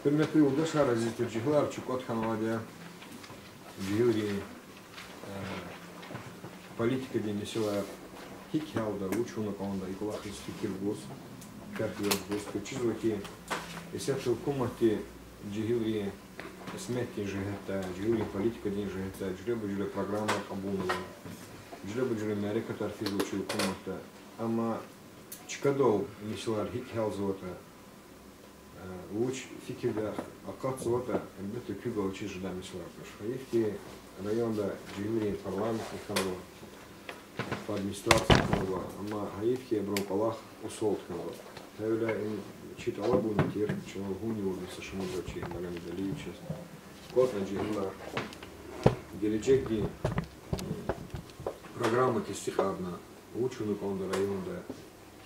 Hürmetli yurttaşlar, aziz tüccarlar, Çukur kanalında Cihuri politika denesiler hikayede uçunu konuda ikulakis fikir buz, kartiyaz buz, küçüzdeki esas hükümeti Cihuri esmeti jihete, Cihuri politika denesiyle cüre programlar kabulü, cüre Amerika tarafı uçu hükümeti, ama çıkadol mesela hikayezota Уч фикида акацвота бето кюга учи жда мислапаш. Хаифки районда Джигурин парламент ханова по администрации ханова, ама хаифки бронкалах усолт ханова. Тавля ин чит алабу нитир, чего гуни урни сашему зачи Магомед Алиевич. Кот на Джигула Гелечеки программа тестихадна ученый конда районда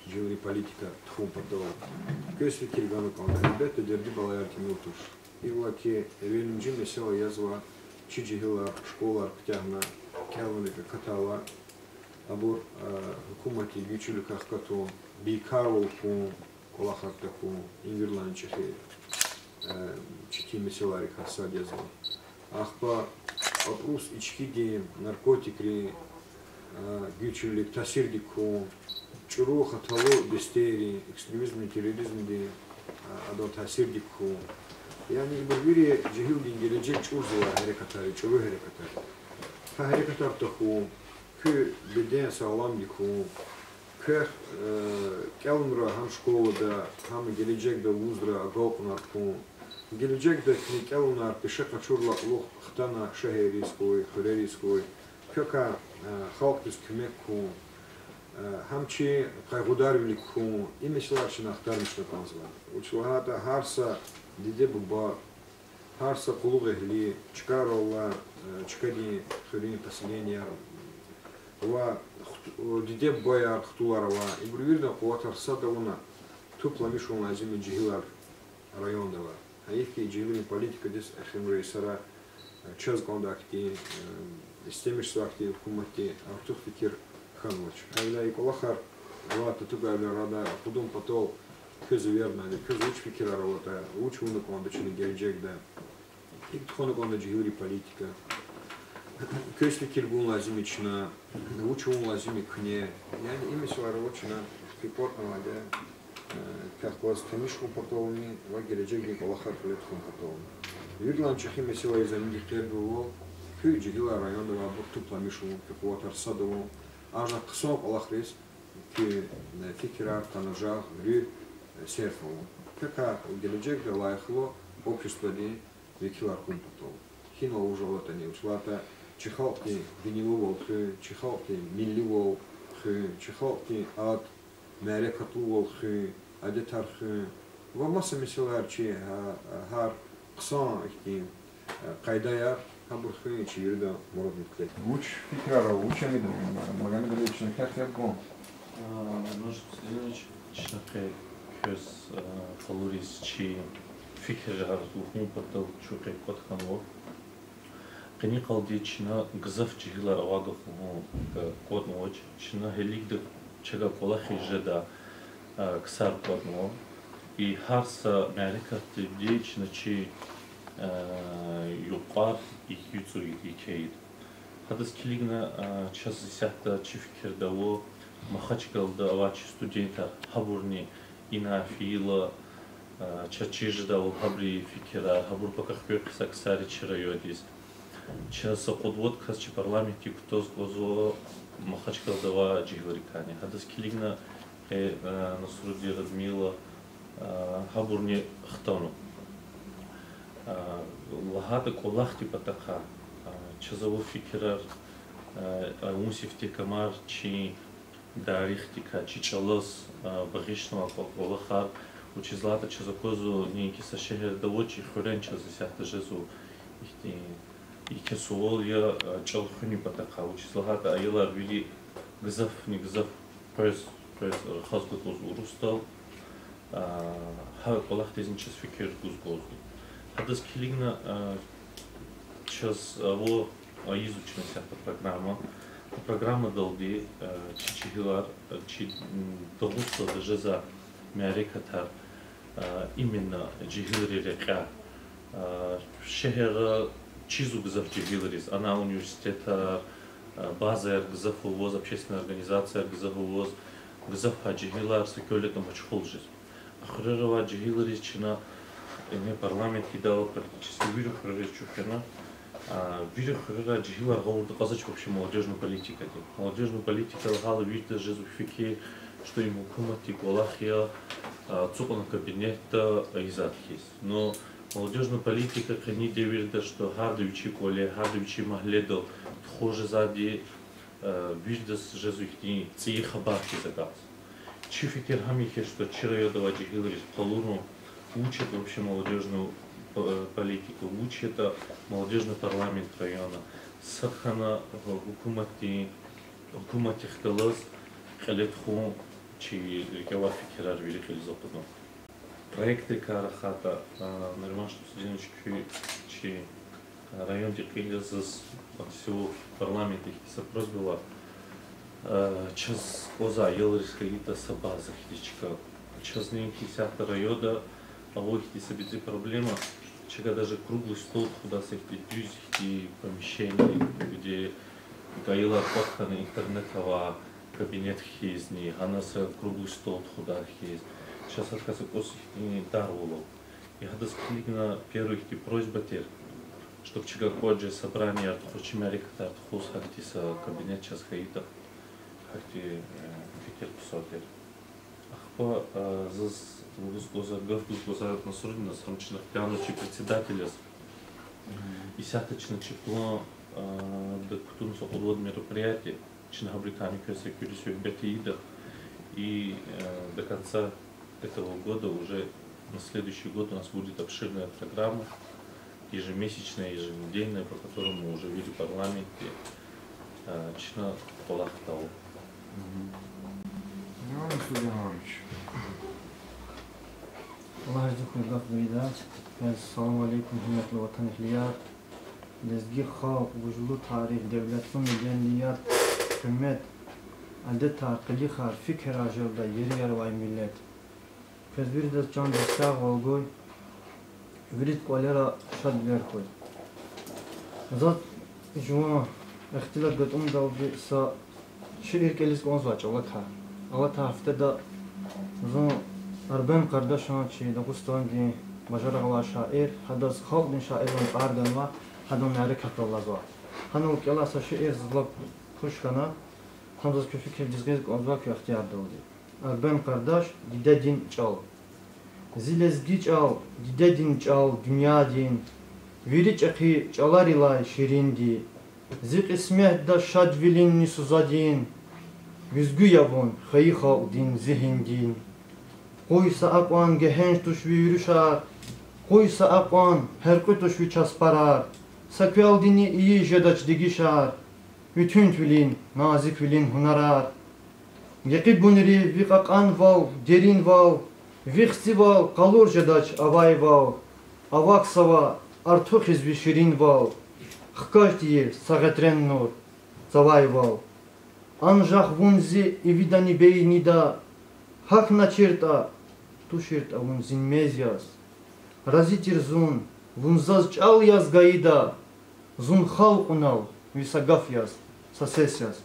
Джигури политика тхум патова. Kösli kilganı kaldı. Elbette derdi balayartını otur. İvlaki evvelimci mesela yazva, çicihila, şkolar, ktahna, kelvanika, katala, abur hükümeti güçlü kahkatu, bikarol ku, kolahakta ku, İngirlan çehi, çiki meselari hassad yazva. Ahpa, вопрос içki, narkotikri, güçlülük, tasirdik ku, Чуру хатало дистери, экстремизм, терроризм, адо тасирдик ху. Yani бирбири жигилдин гелечек чурзула харекатари, чуру харекатари. Ха харекатар таху, кü беден sağlam дику, кü келмра ham школада, ham gelecekde вузра агопнар ку. Gelecekde келмар пеше качурла лох хтана шехерийской, хорерийской, köka халктис kümek ku. Hamçi kaygudarvili ku imesler şinahtarmışlar kanzılar. Uçluhata harsa dide buba, harsa kuluk ehli, çıkarolla, çıkadi хрени поселения, ва диде боя хтуларова. И бривирна кулатарса да она тупла мишу на зиме джигилар райондава. А их джигилин политика дес ахимрей сара час кондакти, истемиш сакти хумати, артух фикир Ханвач. Айла и колахар, вата туга рада, худум потол, көз верна, көз уч фикира работа, уч уну конда чили гелджек да. И тхону конда джигури политика. Көз фикир бун лазимична, уч ун лазими кне. Yani имесла работчина припортного да, как вас тамишку потолни, ва гелджек да колахар плетхун потолни. Вирлан чахи месила из амдихтер было, кö джигила районда ва тупла мишу, как вот арсадово. Ажа кысок алахрис ки фикира танажах рю серфову. Как gelecekte лайхло общество ди векилар кумпутол. Хино уже вот они ушлата чихалки гниловол хы, чихалки милливол хы, чихалки ад мерекатувол хы, адетар хы. Ва маса мисалар чи хар кысан ихти кайдаяр Хамбурхи чирда мородный клей. Уч фикрара, учами да, Магомед Алиевич на как я гон. Нож Сидорович чнакай köz фалурис чи фикрар духну потол чукай котханво. Кени қалди чина гзаф чигла авагов котноч, чина хелигд чага колахи жеда ксар котно. И харса мярикат ди чина чи yuqar iki ikeydi. Hadas kiligna ças sahta çifikirde o mahaçkalda avaç studenta haburni ina fiila çaçijda o habri fikira habur pakakbir kısaksari çırayodis. Ças qodvot kasçı parlamenti kutoz gozo mahaçkalda va cihvarikani. Hadas kiligna Nasrudi Radmila haburni xtanu. Лагата колахти патаха, чазово фикирар, мусифти камар, чи дарихтика, чи чалос, багишнова колахар, учизлата чазокозу, ники са шехер да очи, хорен чазасяхта жезу, ихти суол я чалхуни патаха, учизлагата айылар вили гзаф, не гзаф, пөз хазгот уз урустал, ха колахти зин час фикир гузгозу. Hadas kiligna час во изучена всяка программа. Программа долди чичигилар чи долгуса даже за мярикатар именно джигилри река. Шехер чизу гзав джигилрис, она университета база гзав увоз, общественная организация гзав увоз, гзав хаджигилар сукёлетом хачхолжис. Ахрырова джигилрис чина не парламент кидал практически виру хрырис чухена. Виру хрыра джигилар говорит казач вообще молодежную политику. Молодежную политику гала видит жезуфики, что ему кумати голахия цукон кабинета изатхис. Но молодежная политика они говорят, что хардовичи коле, хардовичи магледо, тхоже зади видят жезуфики циха бахи загаз. Чификер хамихе, что чирайодова джигилрис полуну учат вообще молодежную политику, учат молодежный парламент района. Садхана хукумати хталаз халетху чи рекава фикерар великий западно. Проекты карахата нормально студенческий чи район дикилез всего парламента их сопросбила час коза елриская ита сабаза хитичка час ненький сята райода а вот эти собеди проблема чего даже круглый стол куда с их дюзихи помещений где гаила подхана интернетова кабинет хизни а нас круглый стол куда хиз сейчас отказы косих не дарвало и хадас клигна первых ти просьба тер чтоб чего коджи собрание хочем ректа хус хактиса кабинет час хаита хакти фикер псотер ахпа за гавгузгоза насрудина срамчных пянучи председателя и сяточно чекло до кутунса подвод мероприятий чингабриками кюрисю бетиида и до конца этого года уже на следующий год у нас будет обширная программа ежемесячная, еженедельная, по которой мы уже видим в парламенте чина полахтау. Allah razı видать. Assalamu alaikum hürmetli vatandaşlar. Lezgi halk, vücudu tarih, devletin medeniyet, hükümet, adet tarihli har, fikir ajırda, yeri yer vay millet. Kezbir de can destek olgoy, virit kolera şadler koy. Zat juma ihtilaf götüm daldı sa şiir kelis konzvaç Allah hafta da zon Arben kardeşan çi Dağıstan di Majaragla şair hadas halk din şairun ardan va hadon hareket Allah'a. Hanul kelasa şiir zlab kuşkana hadas köfikir dizgez konzvak ihtiyar daldı. Arben kardeş didedin çal. Zilezgi çal, didedin çal, dünya din. Viriç akhi çalar ilay şirin di. Zik ismeh da şadvilin nisuzadin. Vizgü yavun, khayi halk din, zihin din. Koysa akwan gehenç tuşvi yürüşar. Koysa akwan herkut tuşvi çasparar. Sakvel dini iyi jedaç digişar. Bütün tülin, nazik vilin hunarar. Yekib bunri vikak val, derin val. Vixsi val, kalur jedaç avay val. Avak sava, artık hizbi şirin val. Hkaş değil, sagetren nur, zavay val. Anjak vunzi ividani beyni da. Hak начерта, тушерта вон зинмезяс. Разитер зун, вунзаз чал яз гаида. Зун халкунал, висагаф яз, сасес яз.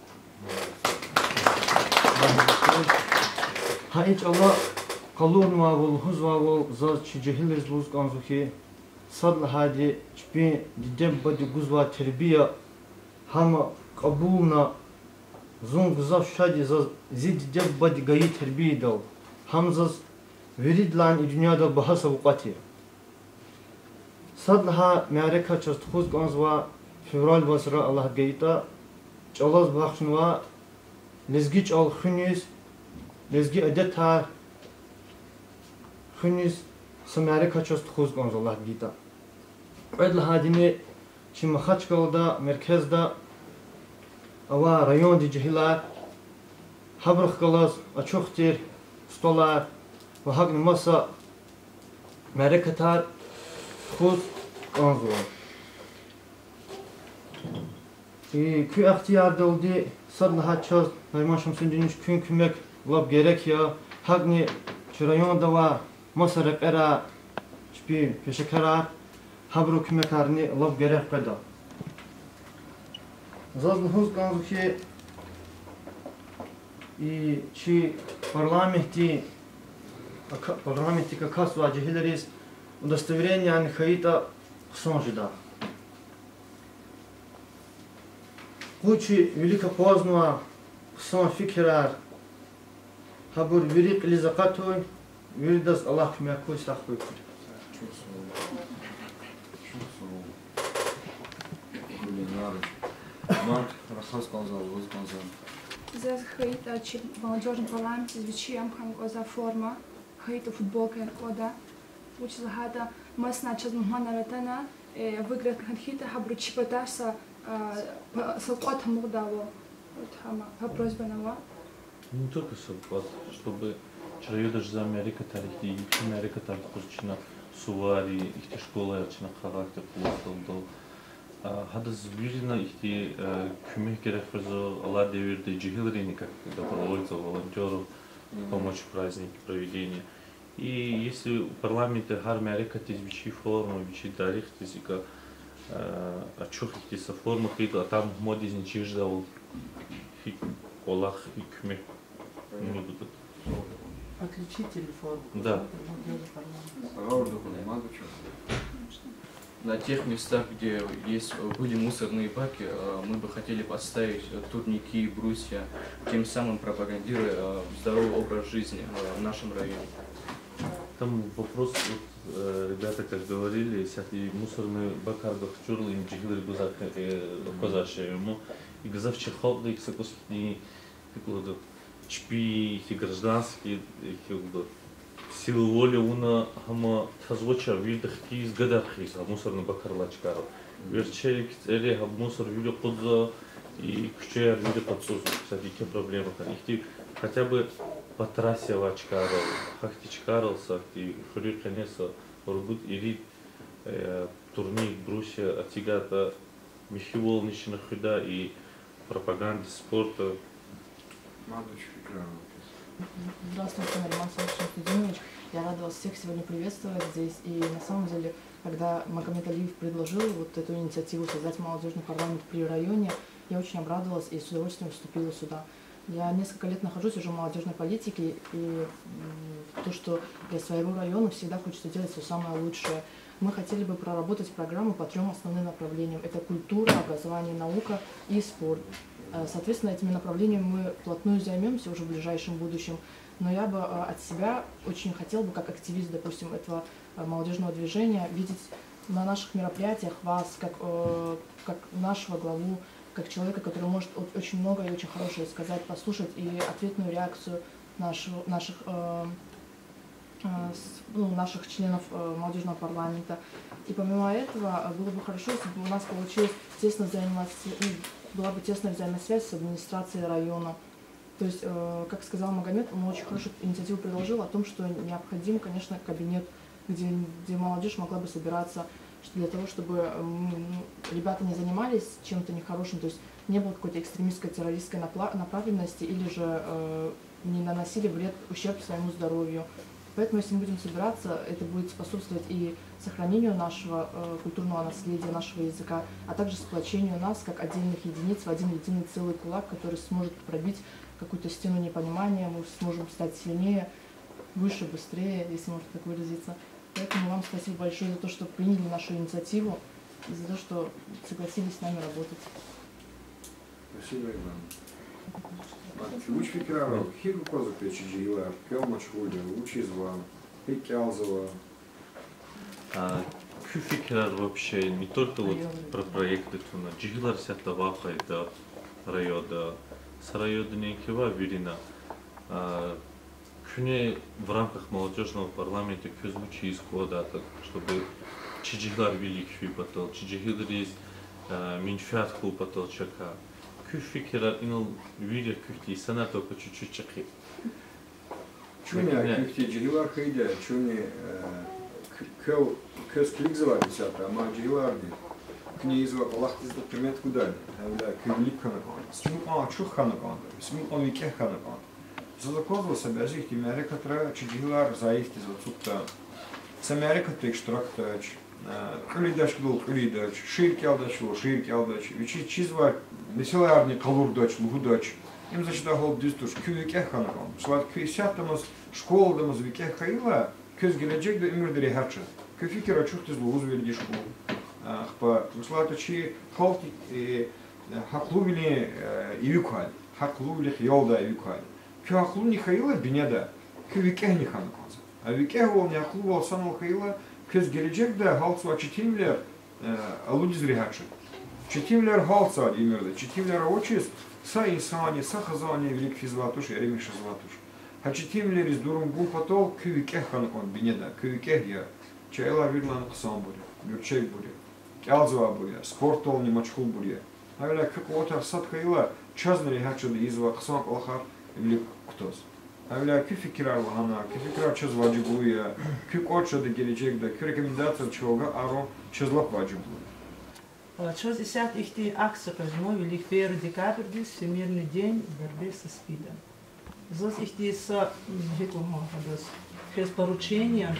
Хаич Allah kalur mavul, huz mavul, zaz çi cehileriz luz kanzuki. Sadla hadi çpi didem badi guzva terbiya. Hama kabulna Zun gızaf şadi zid debbadi gayi terbiye dal. Hamzaz veridlan dünyada bahasa vukati. Sadlaha me'areka çastxuz kanzva fevral basra Allah gayita çalaz baxşınva lezgi çal xüniz lezgi adet ha xüniz samareka çastxuz kanzva Allah gayita. Adla dini çi Mahaçkalda merkezda Ава район диджихилар, хабрах калас, ачухтир, столар, вахагн маса, мерекатар, худ, канзуар. И кü ihtiyar doldu, sadla haçaz, Nayman Şamsı'nın kün kümek lab gerek ya, hagni şu rayonda var, Mosarek era şpi peşekarar habru kümekarni lov gerek kada. Zazlı huz ganzuki и чи парламенти как раз ваджихилерис удостоверение анхаита сонжида. Кучи велика поздно сон фикрар хабур велик лизакатой вирдас Аллах мякой сахой. Марк рассказал. За хаита, че молодежный парламент извещаем за форма, хаита футболка кода, учи за хата масна час мухмана ратана, выиграть ханхита хабру чипатаса салкот хамурдаво, по просьбе нава. Не только салкот, чтобы человек даже за Америка тарихи, и Америка тарихи курчина сувари, их школа ярчина характер плохо. Hada zvirina ihti kümek gerek фразу Allah devirde джихилрини, как добровольцев, волонтеров, помочь в празднике, проведения. И если в парламенте харме арекат извичи форму, извичи тарих, тизика, ачух ихти са форму хиду, а там моди изничиждал Аллах и kümek не будут. Отличитель формы. Да. На тех местах, где были мусорные баки, мы бы хотели поставить турники, брусья, тем самым пропагандируя здоровый образ жизни в нашем районе. Там вопрос, вот, ребята как говорили, всякие мусорные бакаргах чурлы, им джигилы бузаши ему, и газавчи холды, их сакусни, такого чпи, их гражданские, их силу воли уна хама тазвоча видах из гадахис, а мусорный бакарлачкар. Верчелик цели хаб мусор видео подза и кчер видео подсос. Кстати, какие проблемы? Их хотя бы по трассе вачкарал, хахтичкарал, сахти хурир конеса рубут или турник брусья атигата михивол нищина худа и пропаганды спорта. Здравствуйте, Нариман Владимирович. Я рада вас всех сегодня приветствовать здесь. И на самом деле, когда Магомед Алиев предложил вот эту инициативу создать молодежный парламент при районе, я очень обрадовалась и с удовольствием вступила сюда. Я несколько лет нахожусь уже в молодежной политике, и то, что для своего района всегда хочется делать все самое лучшее. Мы хотели бы проработать программу по 3 основным направлениям. Это культура, образование, наука и спорт. Соответственно, этими направлениями мы вплотную займемся уже в ближайшем будущем. Но я бы от себя очень хотела бы, как активист, допустим, этого молодежного движения, видеть на наших мероприятиях вас, как нашего главу, как человека, который может очень много и очень хорошее сказать, послушать и ответную реакцию наших членов молодежного парламента. И помимо этого, было бы хорошо, если бы у нас получилась была бы тесная взаимосвязь с администрацией района. То есть, как сказал Магомед, он очень хорошую инициативу предложил о том, что необходим, конечно, кабинет, где молодежь могла бы собираться, для того, чтобы ребята не занимались чем-то нехорошим, то есть не было какой-то экстремистской, террористской направленности или же не наносили ущерб своему здоровью. Поэтому, если мы будем собираться, это будет способствовать и сохранению нашего культурного наследия, нашего языка, а также сплочению нас как отдельных единиц в один единый целый кулак, который сможет пробить какую-то стену непонимания, мы сможем стать сильнее, выше, быстрее, если можно так выразиться. Поэтому вам спасибо большое за то, что приняли нашу инициативу и за то, что согласились с нами работать. Спасибо, Иван. Уч фикрава, хиру коза печиджила, келмач хуля, учи зван, пикялзова. Фикрар вообще не только вот про проекты туна, джигилар сята ваха это райода, с райода не кива вирина. Күне в рамках молодежного парламента көзвучи из года, чтобы чиджигилар велик фипатал, чиджигилар есть минфят хупатал чака. Фикрар инал видя кюхти, сана только чуть-чуть чаки. Чуня кюхти джигилар хайда, чуня köz kligzava bisata, ama джигиларди. Книзва Аллахтизда примет кудали. Хавля кюлик ханакан. Смука чух ханакан. Смука вике ханакан. Зазаkozva se bezih Amerika tra çigilar zayıftı zatsukta. Amerika tek ştraktaç. Kılidaş kılıl kılidaç. Şirkeldaş o şirkeldaç. Viçi çiz var. Mesela arni kalurdaç, muhudaç. Им зачем хол дистуш кювикех ханаком. Слад кюсятамыз школдамыз викех хайла көз келечек де өмірдері харчы. Көфикера чухтыз луз велди школ. Хпа слад чи халти хаклувили ивикхал. Хаклувили хьолда ивикхал. Кю хаклуни хайла бинеда кювикех не ханаком. А викех ол не хаклувал санал хайла көз келечек де халцва читимлер алудизри харчы. Читимлер халца имерде. Читимлер очис Са инсани, са хазани велик физватуш, еремиш зватуш. Хачитим лерис дурум гул патол, кювикех ханкон бинеда, кювикех я. Чайла вирлан ксан буре, гюрчек буре, кялзва буре, спортол не мачхул буре. Авля кюкотар сад хайла, чазнери хачады изва ксан колхар велик ктоз. Авля кюфикирар лахана, кюфикирар чаз ваджибуя, кюкотшады гелечекда, кю рекомендация чога аро чазлап ваджибуя. Через 10 ихти акция праздновали 1 декабря, Всемирный день борьбы со СПИДом. Здесь ихти с поручением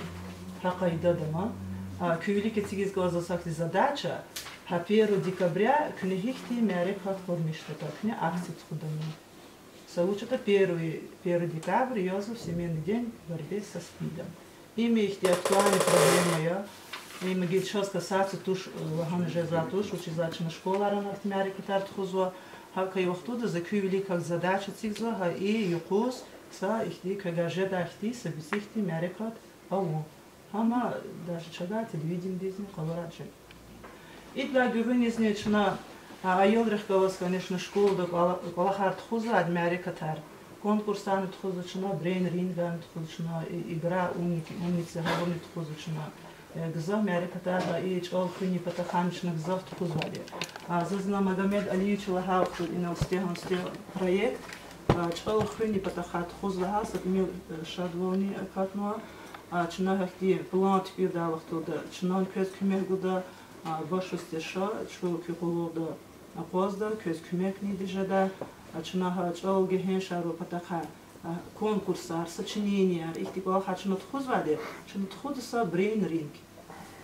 Хакайда дома, кювелики цигиз глазосакти задача, 1 декабря книгихти мярекха формиштата, кне акция тхудами. Соучата 1 декабря, Йозу Всемирный день борьбы со СПИДом. Ими ихти актуальная проблема Има ги шос касаца туш лахана жеза туш, учизачна школа рана ахтимяри катар тхузва, хака и вахтуда за кюй великак задача цигзва, ха и юкус са ихти кагажеда ахти сабисихти мярикат ау. Хама даже чага телевидим дизни колорадже. И для гювенизни чна айолрих галас, конечно, школа да колахар тхузва адмяри катар. Конкурсаны тхузва чна, брейн ринган тхузва чна, игра умницы гавони тхузва чна. Гзав мярикатага и чол хуни патаханчна гзав тхузвали. Зазна Магомед Алиевич Лагавку и на успехом проект чол хуни патахат тхузлага сакмил шадлони акатнуа чна хахти план тпир далах туда чна көз күмек гуда башусте ша чол кюкулода апозда көз күмек ни дижада чна чол гехен шару патаха конкурсар, сочинения, их типа хачнут хузвали, чнут худса брейн ринг.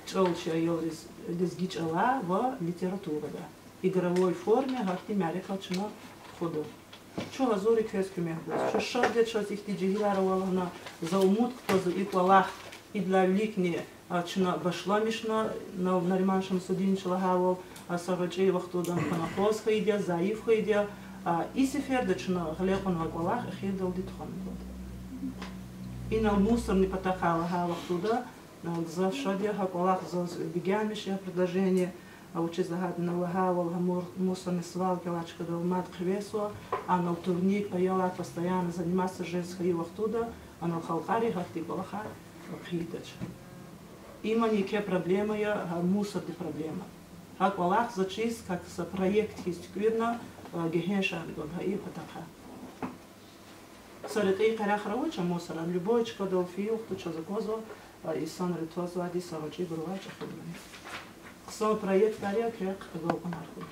Чолча йорис лизгичала в литература да. Игровой форме хахти мярикал чна худу. Чо газори кескуме гус. Чо шарде чо их тиджигиларова на заумут кто за иклалах и для ликни чна башла мишна на нариманшам судин члагавол сарачей вахтудан панахос хайдя, заив хайдя. И сефердачно глепан ваглах хидал дитхон. И на мусорный потакала хавах туда, за шадья хаклах за бегамище предложение, учи загадно лагавал мусорный свалки лачка долмат хвесу, а на турник паяла постоянно заниматься жизнью хаивах туда, а на халкари хахти балаха хидач. Има никакие проблемы, мусорные проблемы. Хаклах зачист, как за проект хистиквирна, гехенша гонхаи патаха. Саритей карахравоча мусора, любой чкадал фиух, то что закозо, и сан ритуаз вади сарочи бурвача ходмани. Ксон проект кария кряк галпанарху.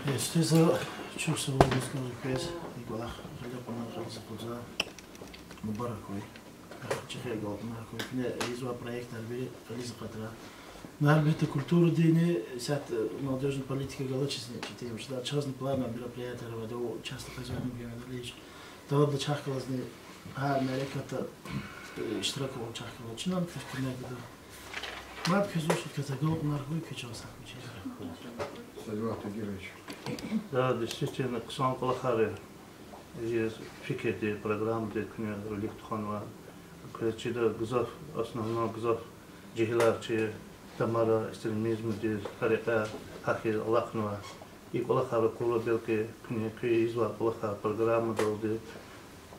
Если за чувство выгодного пес, и глах, галпанарху запуза, мубаракой. Чехия галпанарху, не изва проект альби Ализа Патра. На арбите культуру дини, сят молодежная политика галачисне, читаем, что да, частный план мероприятия, да, часто хозяин генералич. Да, вот чахкалазны, Америка-то штраковал чахкала, чинам как негда. Мат хизушит катагол наргой кичался кучера. Салют, Герович. Да, действительно, Ксан Калахаре есть фикеты программы, где книга ролик тханва, когда гзав основной гзав джихилар, че Тамара экстремизм, где карета хахи лахнуа и Калахара кула белки книга изва Калахара программа долде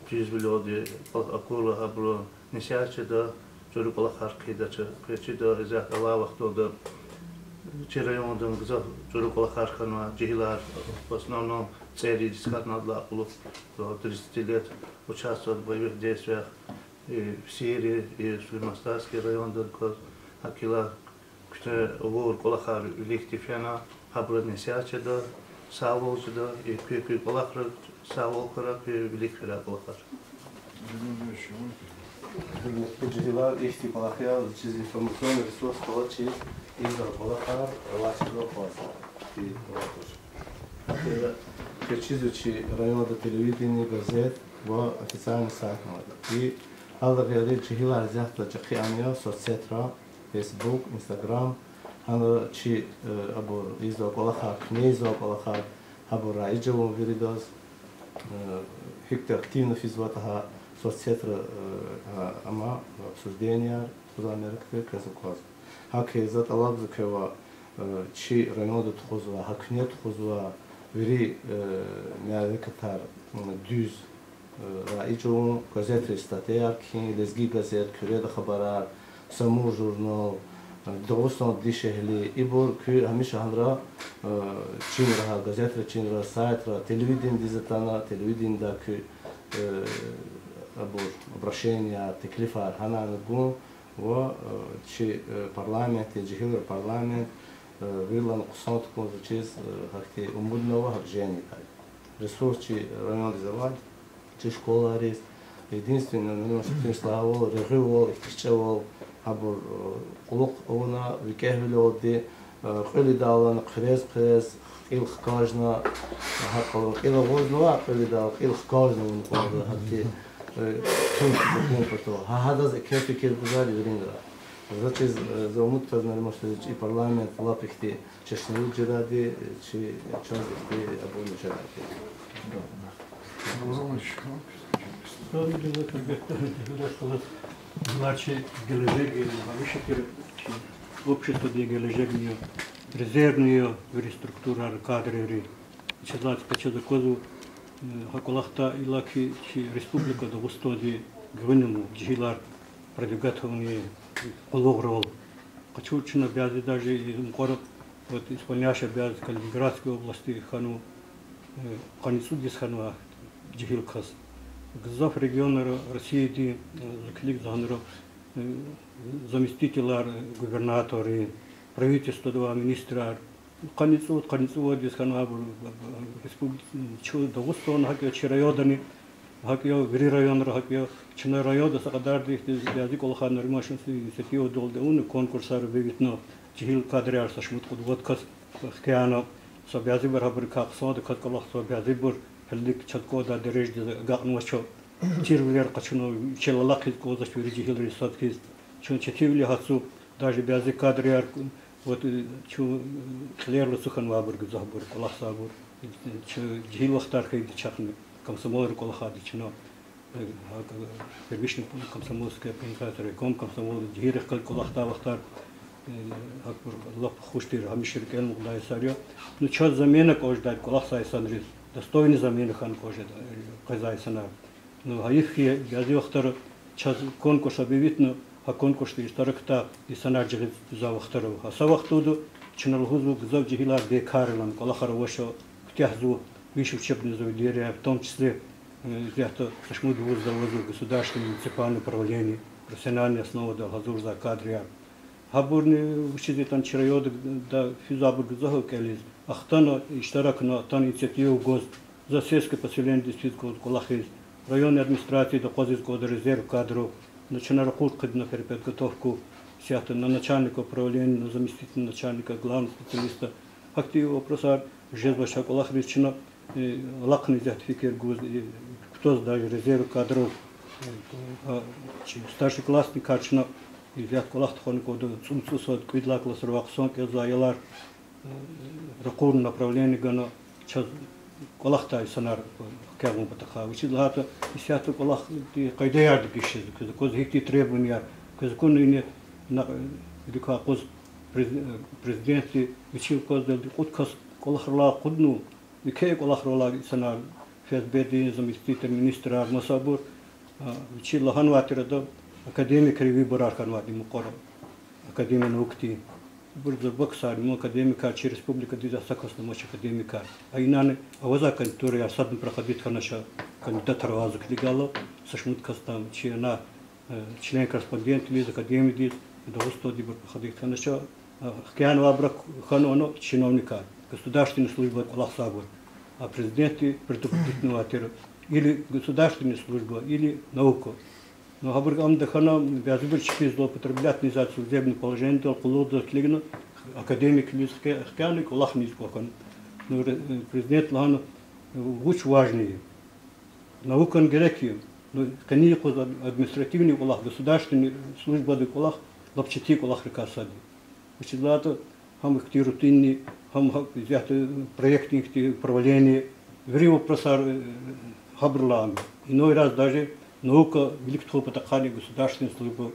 через вилоде акула абро несяче да журу Калахар кидаче, когда из-за Аллаха то че район да гзав журу Калахар ханва джихилар в основном цели дискат надлаплу до 30 лет участвовал в боевых действиях и в Сирии, и в Мастарский район, где Акила, где вор Калахар лихтифена, хабродный сяче да, салволче да, и кюкю Калахар Саволкара велик хираколахар. Джихилар ихти колахия чиз информационный ресурс колачи изра колахар лачидо колахар. И колахар. Чизучи районда телевидения, газет, в официальный сайт надо. И алда говорит Джихилар зяхта Джахиания, соцсетра, Facebook, Instagram, ана чи або изра колахар, книза колахар, або раиджавом веридоз. Хикте активно физватаха соцсетра ама обсуждения Америки казакоз. Хаке зат алаб закева чи районда тхозва, хакнет тхозва вери мярекатар düz раиджавом газеты статьяр ки лезги газет кюреда хабарар саму журнал Дагестан дишехли ибор ки хамиша хамра чинра газетра чинра сайтра телевидение дизатана телевидение да ки абор обращения теклифар ханан гун ва чи парламент джихилр парламент вилан кусант кон чиз хахти умудного хакженика ресурс чи район завод чи школа рис единственно нужно славол региол ихтичавол абор улук она викехвилоди хили далан хрез ил хкажна хакол ил гозно хили дал ил хкажна он кода хати тунто хада за кефикер гузали вериндра зачи замут тазна может и парламент лапихти чешну джиради чи чазди або нешади Значи гележек или вишекер общество де гележекнио резервнио структура кадри чезлат печеда козу хаколахта илаки чи республика Дагестан гвенему джихилар продвигательные пологрол качучна бязи даже мкор вот исполняющий бязи Калининградской области хану каницудис хану джихилкас Гзав региона России ди заклик занро заместитель губернатора, правительство два министра, каницу дисканаб республики чу Дагестан хакя чирайодани хакя вери район хакя чина райода садарди язи колхан римашин инициатива долде он конкурсар бегитно чихил кадриар сашмут кудвоткас хкяно собязи барабр капсод каткалах собязи бур Лик чаткода дережде гакнвачо тирвлер качно челалак коза швирижи хилри садкис чун четивли хасу даже бязи кадриар вот чу клерло сухан вабр гзабур колахсабур чу жил вахтар хей чахны комсомолер колахади чно первичный комсомольская организация комсомол жирх колахта вахтар акбар лап хуштир хамиширкен мугдай сарё ну чо замена кождать колахсай санрис достойный замены хан кожи казайсана ну хаифхи бязи вахтар час конкурс объявит но а конкурс историкта и санарджи за вахтару а са вахтуду чиналгузу гзав жихилар бекарлан колахаровошо ктяхзу высших учебных заведений в том числе где-то сашмуд вузовозу государственное муниципальное управление профессиональная основа да газур за кадриар хабурни учитель там чирайод да физабур гзав келиз Ахтана иштаракна тан инициативу гоз за сельское поселение действительно колахиз районной администрации до козицкого резерв кадров начинали курткать на переподготовку сята на начальника управления на заместителя начальника главного специалиста активного вопроса жезбаша колахричина лакный сертификат гоз кто даже резерв кадров старший классник качна и взят колахтхон коду сумсусот квидлаклас рваксон кезаялар ракур направление гано час колахтай санар кягун батаха училата исято колах кайдаяр дикишез коз хикти требования коз кунни на дика коз президенти учил коз дел уткас колахрла кудну вике колахрла санар фезбеди заместитель министра масабур учил ханватирда академик выборар ханвати мукора академия науки Бургер Боксар, ему академика, через республика Диза Сакосна мощь академика. А инаны, а воза контуре, я садно проходит ханаша кандидат Равазу Клигало, сашмут кастам, чья она член-корреспондент из академии Диз, до Востоди проходит ханаша, хкян вабрак ханоно чиновника, государственной службы Аллахсабур. а президенты предупредительного атера, или государственная служба, или наука. Но габыргам дахана бязбырчики злоупотреблять нельзя служебное положение, то кулода клигна академик лиске ахканы кулах нискохан. Но президент лану очень важный. Наука гереки, но конечно административный кулах, государственная служба до кулах, лапчати кулах рекасади. Значит, лато хам их рутинные, хам взяты проекты их проваления, вриво просар хабрлами. Иной раз даже наука великого потакания государственной службы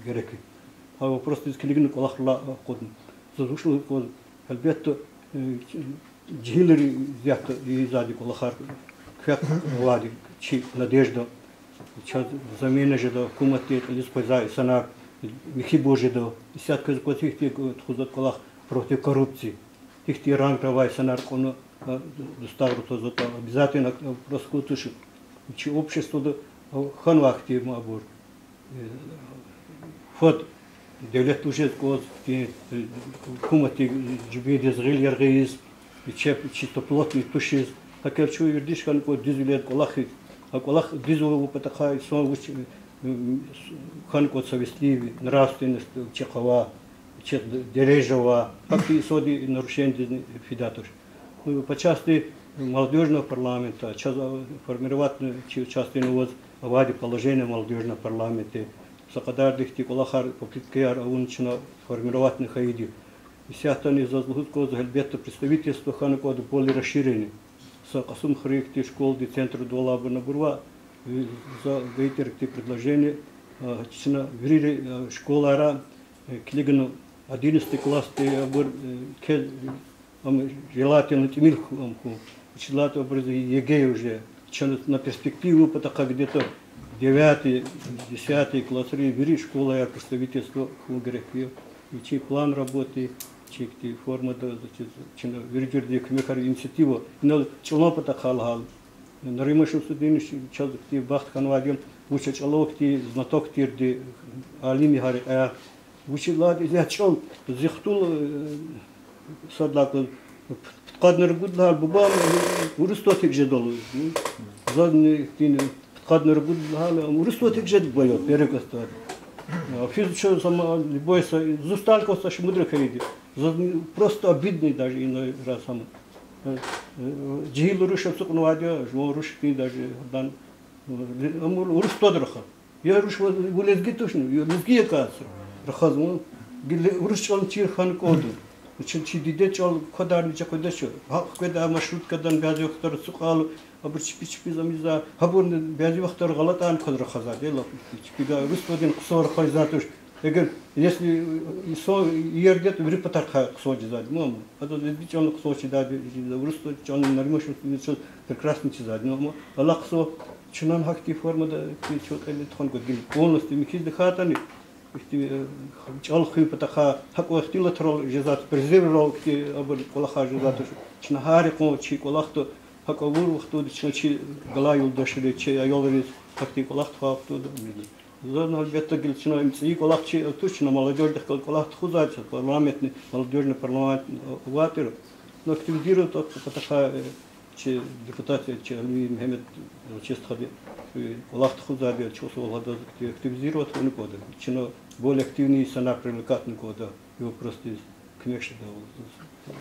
гереки. А вопрос из клигна кулах ходн. Заслушал код, альбетто джиллери взято и сзади кулахар, как влади, чи надежда, час замена же до кумати лиспозай санар, михи божи до, десятка закотих тих худот кулах против коррупции, их тиран правай санар коно доставру то зато обязательно проскутуши, чи общество до ханвахти мабур, фот devlet уже коз кумати жбеди зрил яргиз и чеп чисто плотный тушиз hakерчу юрдиш кан ко дизлет колахи а колах дизу потахай сон уч хан ко совестливый нравственность чехова чех дережева как и соди нарушение фидатуш почасти молодежного парламента формировать участие в ваде положения молодежного парламента Сакадардых тикулахар поприткаяр аунчина формировать на хаиди. И сятани заслугутко загальбетто представительство ханакода более расширены. Сакасум хрикти школ ди центр дуалаба на бурва за гейтеркти предложения. Чина врили школара клигану 11 класс те обр желательно тимилху амку. Чилато образы ЕГЭ уже. Чина на перспективу потака где-то 9, 10 классы вери школа я представительство хугрехи и чей план работы чей форма да чина вердерди кмехар инициатива но чулно потахал на римашу судин чал ти бахт ханвадим уча чалок ти знаток тирди алими хари а учила я чал зихтул садлак قادنر гудла бубам урустотик жедол задни тин قادنر гудла урустотик жед боё перекостар физически сама бойся зусталко со шмудрахиди просто обидный даже иной раз сам джилурушев сукнвадя жворушки даже дан урустодраха я руш вулезги точно лезги каца рахазм урушчан чирхан коду Çünkü çal kadar nice kadar şu. Hakikaten maşrut kadar bazı vakitler suqal, aber çipi zamizda. Habun bazı vakitler galat an kadar xazar değil. Çipi da Rus'tan qısor xayzatuş. Eğer если со yerdet bir patar qısor cizad. Mom. Hatta dedi çal qısor cizad. Rus'tan çal narmış çal прекрасный cizad. Но Allah qısor çunan hakti formada ki çok elli tıkan kodgil. Полностью михиз дихатани. Чал хипатаха хак вахтила трол жезат презервировал ки абр колаха жезат чнахари ко чи колахто хак авур вахту чи галаюл дашли чи айолрис хакти колахт хакту зон албетта гилчна имци колах чи точно молодежь колахт хузать парламентный молодежный парламент ватер но активизирует патаха чи депутаты чи Али Мехмед честхади колахт хузать чосо ладо активизировать он кода чно более активный сана привлекательный кода его просто кнеши да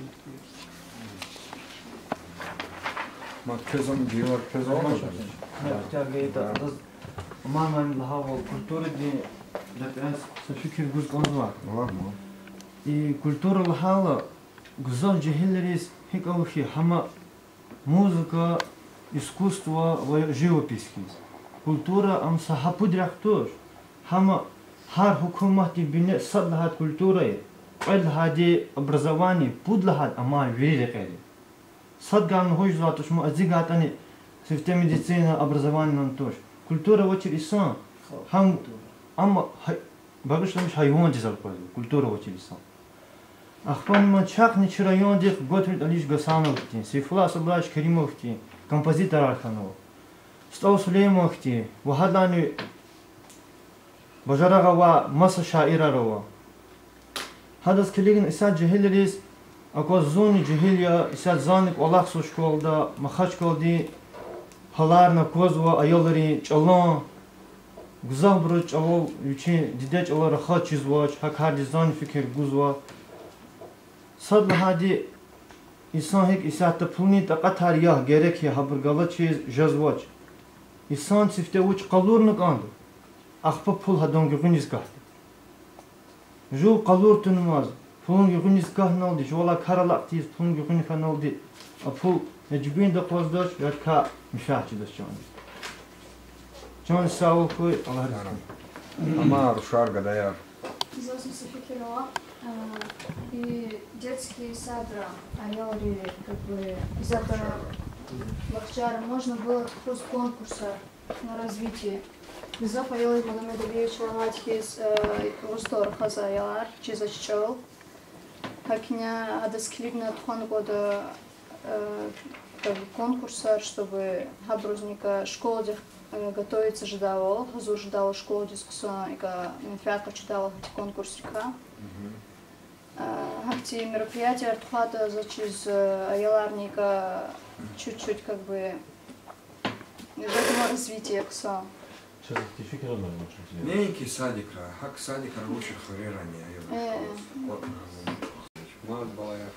Макkezon diyor kezon Тягейта маман лахавол культура ди дапяс софикир гуз конзва и культура лахала гузон джихиллерис хикаухи хама музыка искусство живопись культура ам сахапудрахтур хама хар хукумати бине садлахат культурой элхади образование пудлахат ама верикали садган хой златуш ма азигатани система медицина образование нантуш культура вочи исан хам ама багышламыш хайван дизал коду культура вочи исан ахпан ма чахнич район дек Готфрид Алиш Гасанов тин Сейфулла Асаблаевич Каримов тин композитор Арханов Стау Сулеймов тин Вахадани Бажарагава Маса Шаирарова Хадас Келигин Исад Джихиллерис Ако зони джихилия исад заник олах со школда махач колди халарна козва айолари чалон гузах бро чало ючи дидеч олара хач извач хак харди зани фикр гузва сад лахади инсан хек исата пулни тaqatar ya gerek ya haburgala çiz jazvaç insan çifte uç qalurnu qandı axpa pul hadon güqüniz qahdı ju qalur tunmaz pulun güqüniz qahnaldı jola karalaq tiz pulun güqüni kanaldı a pul mecbin de qozdaş ya ka müşahçıdaş can sağ ol koy Allah razı olsun Амар шарга даяр. Зоsim Софикирова. И детские сады, они как бы из этого Бахчара можно было просто конкурса на развитие. Bizaf ayollar Магомедович Ламатхис Рустор Хазаяр Чизаччол. Hakня адасклибна тхон года конкурса, чтобы хабрузника школе готовиться ждало, хазур ждало школу дискуссионную, и фиака читала конкурс река. Эти мероприятия артхата зачиз аяларника чуть-чуть как бы развитие кса. Ненький садикра, хак садикра лучше хварирания. Мат балая.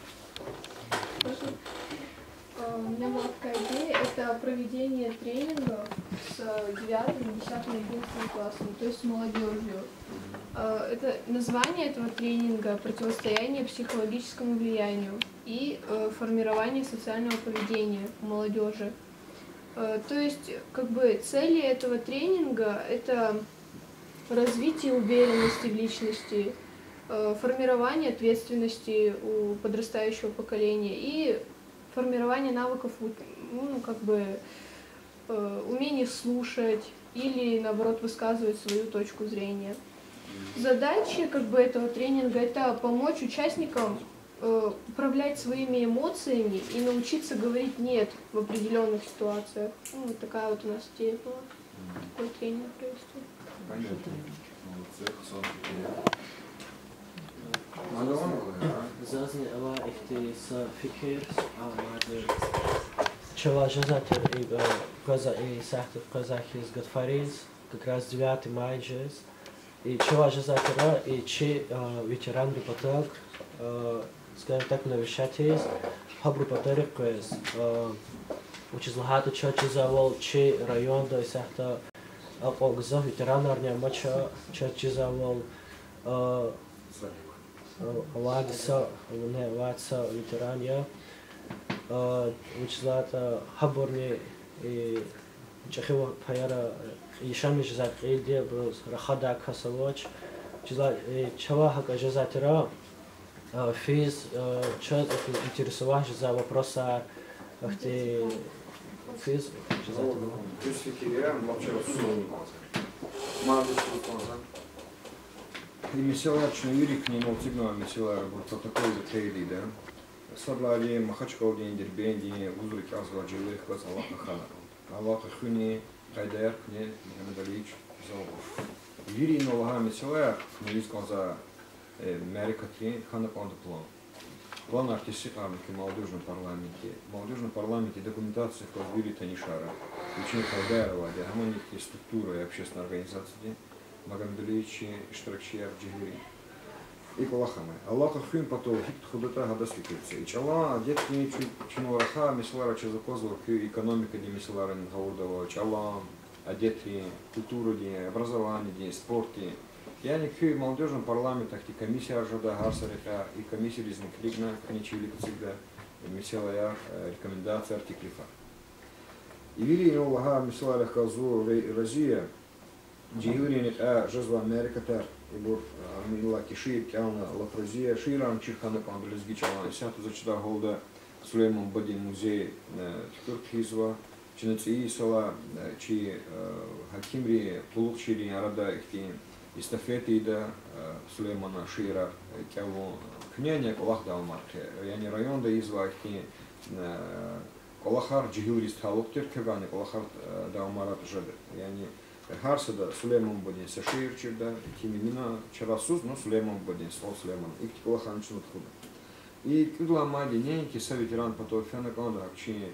У меня была такая идея, это проведение тренингов с 9, 10 и 11 классом, то есть с молодежью. Это название этого тренинга «Противостояние психологическому влиянию» и «Формирование социального поведения у молодежи». То есть, как бы, цели этого тренинга – это развитие уверенности в личности, формирование ответственности у подрастающего поколения и формирование навыков, ну, как бы, умение слушать или, наоборот, высказывать свою точку зрения. Задача, как бы, этого тренинга – это помочь участникам управлять своими эмоциями и научиться говорить «нет» в определенных ситуациях. Ну, вот такая вот у нас идея была. Такой тренинг провести. Понятно. Zazni ela ihti fikir amadı чела жазатер и каза и сахтов казахи из Готфариз, как раз 9 мая жез. И чела жазатера и чи ветеран репортер, скажем так, навещатель, хабру патерик квез. Учизлагата чачи завол чи район да и сахта алгаза ветеран арня мача чачи завол Вадиса, не Вадиса ветерания, учизлата хаборни и чахева паяра ишами жазат илде брос рахада касавоч, учизла чава хака жазатера физ чат интересован за вопроса ахти физ жазатера. Плюс фикирия, вообще рассудил. Мало что и мисиолачно юрик не мог сигнал мисиолара был протокол трейди, да. Саблали махачкал день дербенди, узрик азва джилых класс Аллаха хана. Аллаха хуни гайдар кне Мухаммедалич залов. Юрий новага мисиолар не искал за Америка три хана конда план. План артистиками в молодежном парламенте. В молодежном парламенте документация в Казбири Танишара. Ученик Хайдарова, гомоники структуры и общественной организации. Магомедовичи Штаракчи Абджигири. И Калахамы. Аллаха хюм потом хит худота гадасвикается. И чала детки чинураха мислара чезакозла к экономика де мислара нгаудова. Чала одети культуру де образование де спорте. Я не к молодежном парламентах и комиссия Аржада Гарсарика и комиссия Ризниклигна Каничевлика всегда мисела рекомендации артиклифа. И вили новага мислара казу Розия. Джиурин жезва Америкатар и бур мила кишир кяна лафразия ширан чихана пандлизги чалан сяту зачда голда Сулейман Бадин музей Тюркизва чинеци сала чи Хакимри Пулукчири арада ихти эстафеты да Сулеймана Шира кяло княня Колахда Алмарте яни район да изва ихти Колахар Джиурист халуктер кагани Колахар да Алмарат жаде яни Харсада Сулейман Бадин Саширчир да Тимимина Чарасуз, но Сулейман Бадин Сол Сулейман Иктиколахан Чнутхуда. И когда мади неньки са ветеран потом фенаконда общине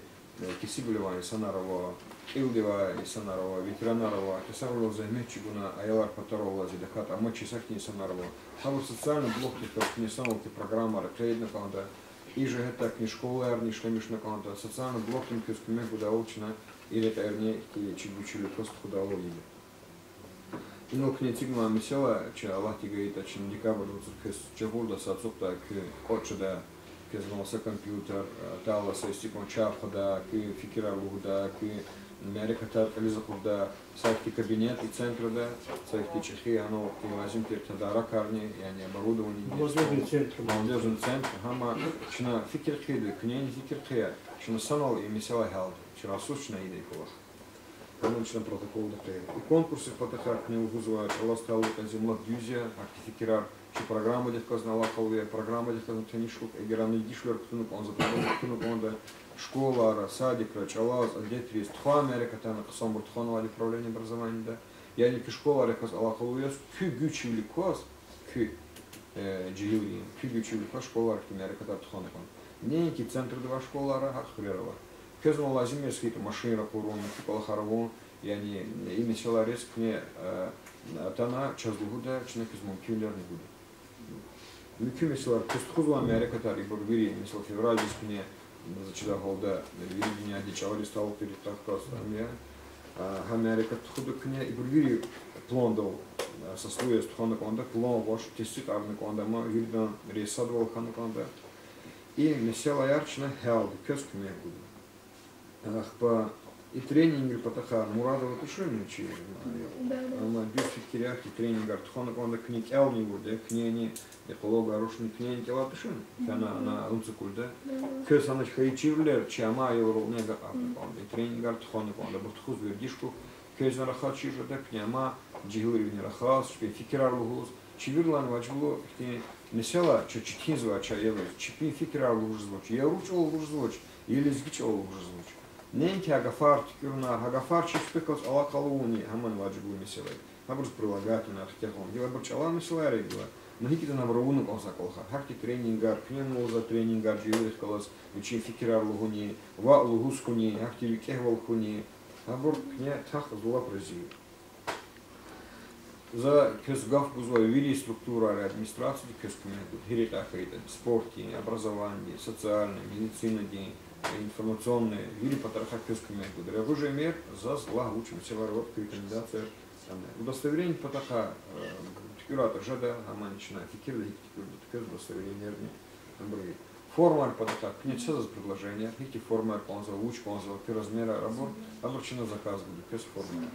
кисибулева и санарова илдева и санарова ветеранарова кисавло заметчигуна аялар потарова зидахат амачи сахни санарова. Хаву социальный блок как не самолки программа рекрейдна конда и же это не школа арни шлемишна конда социальный блок им кискуме куда учена или это арни или чигучили просто куда ловили. Но к ней тигма мисела, че Аллах говорит, а чем декабрь вот чегулда сацукта к отчада к знался компьютер, тала состикон чапхада, к фикира лугда, к мерикатар лизакуда, сайти кабинет и центр да, сайти чехи, оно к возим тогда ракарни, я не оборудование. Молодежный центр, хама, чина фикир хиды, к ней фикир хия, чина санал и мисела хелд, чина сущна идей кулах. Научный протокол доктрины. И конкурсы потахар к нему вызывают Allah стал земла дюзия, артификирар, что программа детка знала халве, программа детка на тенишку, эгераны дишлер ктунук, он запомнил ктунук, он да школа, садик, чалаз, адетрис, тхва Америка, там касам буртханова управление образования, да. Я не школа, реказ Allah халве, кю гючили кос, кю джиюри, кю гючили кос школа, Америка, там тханова. Некий центр два школа, хахрерова. Кезно лазимия скита машина курун, типа харавон, и они ими села резк не тана час гуда, чна кезмо кюлер не гуда. Микюми села кустхузу Америка тари бурбири, мисл февраль искне зачида голда, видения дичавали стал перед так кос Америка тхуду кне и бурбири плондов сослуя стхона конда, плон ваш тесит арны конда, ма видно рейсадвал хана конда. И мисела ярчна хелд, кес кне гуда. По и тренинги потаха Мурадова тушили учили. Ама дюсик киряхи тренинг артхона конда книг элни wurde кнени эколога рушни кнени тела тушили. На унцукульда. Кес анаш хайчивлер чама евровнега артхона. Тренинг артхона конда бутхуз вердишку. Кес на рахачи жада княма джигури не рахас фикирар лугуз. Чивирлан вачбло кне несела чуть-чуть звача евро. Чипи фикирар лугуз звач. Я ручол лугуз звач. Или сгичол лугуз звач. Неньки агафар тикюрна, агафар чишпикос алакалуни, хаман ваджибу мисилай. Набрус прилагательный архитектор. Дела бурчала мисилай регула. Но хикита набравуну колса колха. Харти тренингар, кненул за тренингар, джиурих колос, учи фикирар лугуни, ва лугускуни, харти викехвал хуни. Набор кне тах зула празию. За кесгав бузой вели структура администрации кескумету, хирита хрита, спорте, образование, социальное, медицина день. Информационные вили потархакескими гудре. Вы же мер за зла учим севароводка рекомендация. Удостоверение потаха куратор жада аманична фикирда хиктикур удостоверение нервни. Форма потаха кнет все за предложение. Хикти форма конзал уч конзал ты размера работ обращено заказ будет без формы.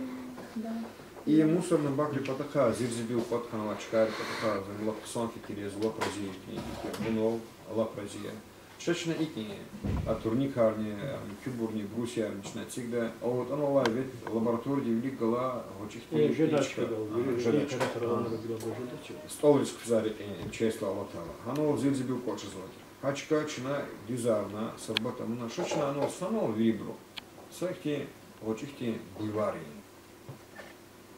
И мусорный бак потаха зирзибил потханова чкар потаха за лапсон фикире зло празии книг лапразия. Шечна икни, а турникарни, кюбурни, брусья, начинает всегда. А вот оно ловит лаборатории великого хочихти. Столовицк в заре честь лаватала. Оно зильзибил коче звать. Хачка чина дюзарна, сарбатамна. Шечна оно само вибру. Сахти хочихти бульвари.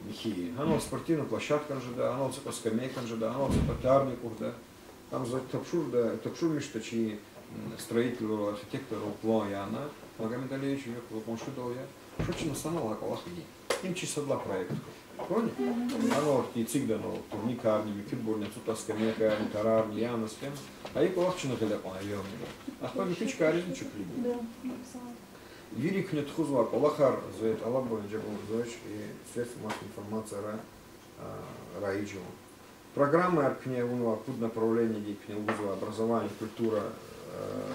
Михи. Оно спортивная площадка жда, оно скамейка жда, оно патарник жда. Там за тапшур миштачи. Строителю, архитектору Плояна, Магомед Алиевичу, Коншудове, что настанова Калахи. Им чисто два проекта. Понял? Оно и цигдано, турникарни, кюбурни, цутаскамека, тарарни, янаскем, а и Калахчина Галяпа, наверное. А кто нитичка аризмчик либо. Велик нет хузва, Калахар, за это Алабой, Джабон Зоич и средства массовой информации Раиджева. Программы от Кнеунова, путь направления Кнеунова, образование, культура,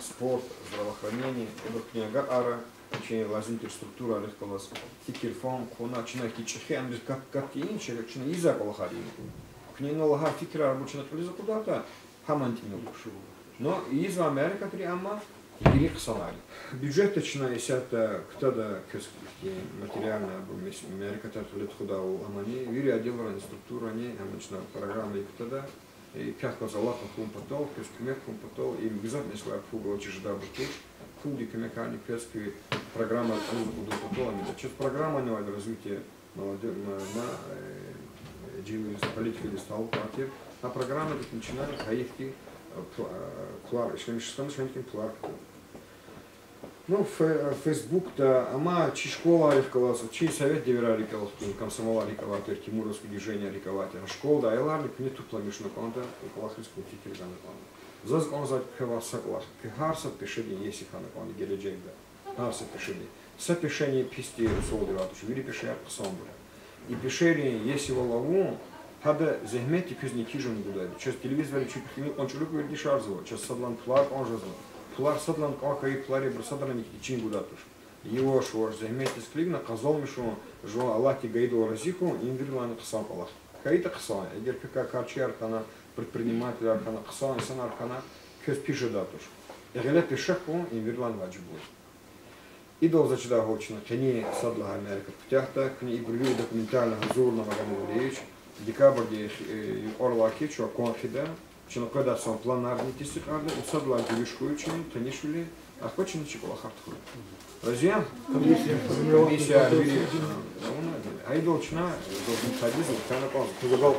спорт, здравоохранение, книга ара, учение лазинтер структура, легколаз, фикерфон, хуна, чина кичехи, амбис как инче, чина иза колахари. Книга лага фикера рабочая натуриза куда-то, хамантимил. Но иза Америка три ама, гирих салари. Бюджеточная сята, кто-то материально, Америка так лет худа у амани, вири отделывание структура, не, амична программа и кто-то. И пятка залаха хумпатол, кескумек хумпатол, и обязательно если фугал чижда бутуш, фуги камекани кески программа хумпатолами. Сейчас программа на развитие молодежи на дживис политики листал квартир, а программа так начинает хаевки плар, швейный плар. Ну, Фейсбук, да, ама чи школа рекалас, чи совет девера рекалас, комсомола рекалат, Тимуровское движение рекалат, школа, да, эларник не тут пламешно конта, колахриску тикердан конта. Заз конзат кеваса колах, кехарса пешеди еси хана конта, геледжейда, харса пешеди. Са пешение писти русолдиратуш, вири пешея псомбра. И пешение еси волову, хада зехмети кюзни кижен гудай. Час телевизор чипхини, он чулук верди шарзово, час садлан плар он жазло. Плар садлан кахай плари брусадрани чин гудатуш. Его швор зехмети склигна казал мишу, жо Аллахи гайду разиху, индирлан ксам Аллах. Кайта ксам, егер как карчи аркана, предприниматель аркана ксам, инсан аркана, кюз пише датуш. Егеле пишеху, индирлан ваджбуй. Идол зачда гочна, кени садла Америка птяхта, кни ибрю документально зурна Магомедович, декабрь Орлаки, чё конфида, чё когда сам планарный тисикарда, и садла гвишкуючи, танишвили, а хочет чекола хартху. Друзья, комиссия арбили, айдол чна, должен ходить, kana пауза, ты забыл.